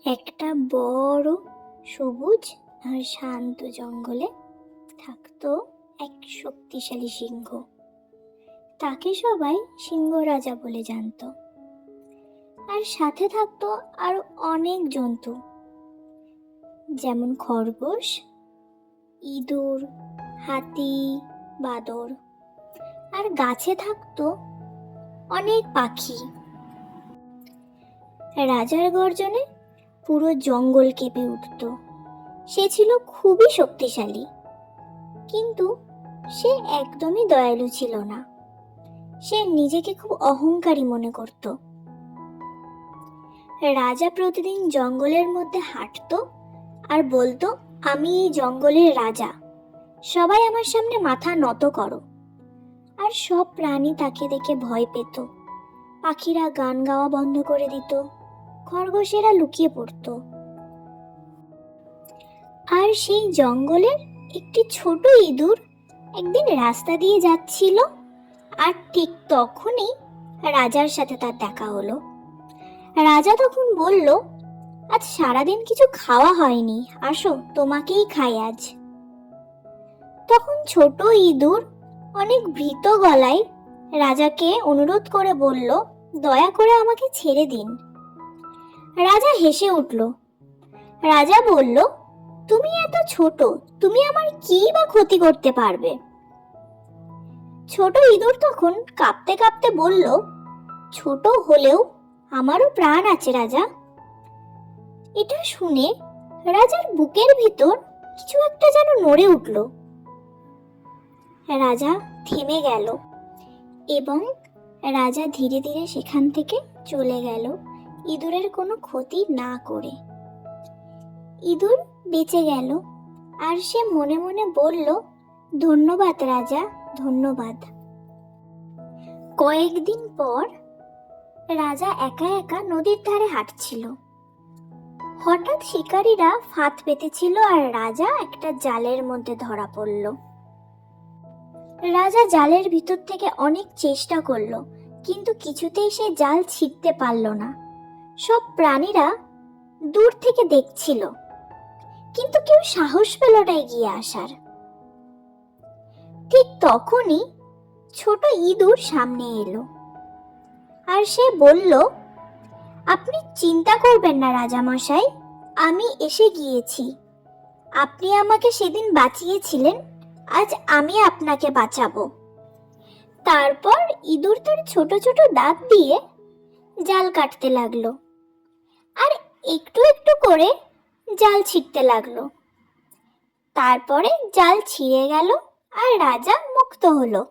একটা বড় সবুজ আর শান্ত জঙ্গলে থাকতো এক শক্তিশালী সিংহ। তাকে সবাই সিংহ রাজা বলে জানতো। আর সাথে থাকতো আরো অনেক জন্তু, যেমন খরগোশ, ইঁদুর, হাতি, বাদর। আর গাছে থাকতো অনেক পাখি। রাজার গর্জনে পুরো জঙ্গল কেঁপে উঠত। সে ছিল খুবই শক্তিশালী, কিন্তু সে একদমই দয়ালু ছিল না। সে নিজেকে খুব অহংকারী মনে করত। রাজা প্রতিদিন জঙ্গলের মধ্যে হাঁটতো আর বলতো, আমি এই জঙ্গলের রাজা, সবাই আমার সামনে মাথা নত করো। আর সব প্রাণী তাকে দেখে ভয় পেত। পাখিরা গান গাওয়া বন্ধ করে দিত, খরগোশেরা লুকিয়ে পড়ত। আর সেই জঙ্গলের একটি ছোট ইঁদুর একদিন রাস্তা দিয়ে যাচ্ছিল, আর ঠিক তখনই রাজার সাথে তার দেখা হলো। রাজা তখন বলল, আজ সারাদিন কিছু খাওয়া হয়নি, আসো তোমাকেই খাই আজ। তখন ছোট ইঁদুর অনেক ভীত গলায় রাজাকে অনুরোধ করে বলল, দয়া করে আমাকে ছেড়ে দিন। রাজা হেসে উঠল। রাজা বলল, তুমি এত ছোট, তুমি আমার কি বা ক্ষতি করতে পারবে? ছোট ইঁদুর তখন কাঁপতে কাঁপতে বলল, ছোট হলেও আমারও প্রাণ আছে রাজা। এটা শুনে রাজার বুকের ভিতর কিছু একটা যেন নড়ে উঠল। রাজা থেমে গেল এবং রাজা ধীরে ধীরে সেখান থেকে চলে গেল, ইঁদুরের কোনো ক্ষতি না করে। ইঁদুর বেঁচে গেল আর সে মনে মনে বলল, ধন্যবাদ রাজা, ধন্যবাদ। কয়েকদিন পর রাজা একা একা নদীর ধারে হাঁটছিল। হঠাৎ শিকারীরা ফাঁদ পেতেছিল আর রাজা একটা জালের মধ্যে ধরা পড়ল। রাজা জালের ভিতর থেকে অনেক চেষ্টা করলো, কিন্তু কিছুতেই সে জাল ছিঁড়তে পারল না। সব প্রাণীরা দূর থেকে দেখছিল, কিন্তু কেউ সাহস পেল না এগিয়ে আসার। ঠিক তখনই ছোট ইঁদুর সামনে এলো আর সে বলল, আপনি চিন্তা করবেন না রাজামশাই, আমি এসে গিয়েছি। আপনি আমাকে সেদিন বাঁচিয়েছিলেন, আজ আমি আপনাকে বাঁচাবো। তারপর ইঁদুর তার ছোট ছোট দাঁত দিয়ে জাল কাটতে লাগলো আর একটু একটু করে জাল ছিঁড়তে লাগলো। তারপরে জাল ছিঁড়ে গেল আর রাজা মুক্ত হলো।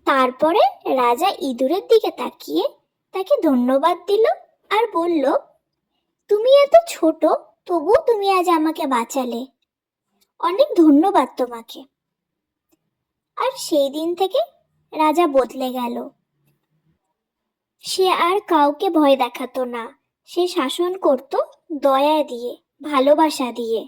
তারপরে রাজা ইঁদুরের দিকে তাকিয়ে তাকে ধন্যবাদ দিল আর বলল, তুমি এত ছোট, তবু তুমি আজ আমাকে বাঁচালে, অনেক ধন্যবাদ তোমাকে। আর সেই দিন থেকে রাজা বদলে গেল। সে আর কাউকে ভয় দেখাতো না, সে শাসন করত দয়া দিয়ে, ভালোবাসা দিয়ে।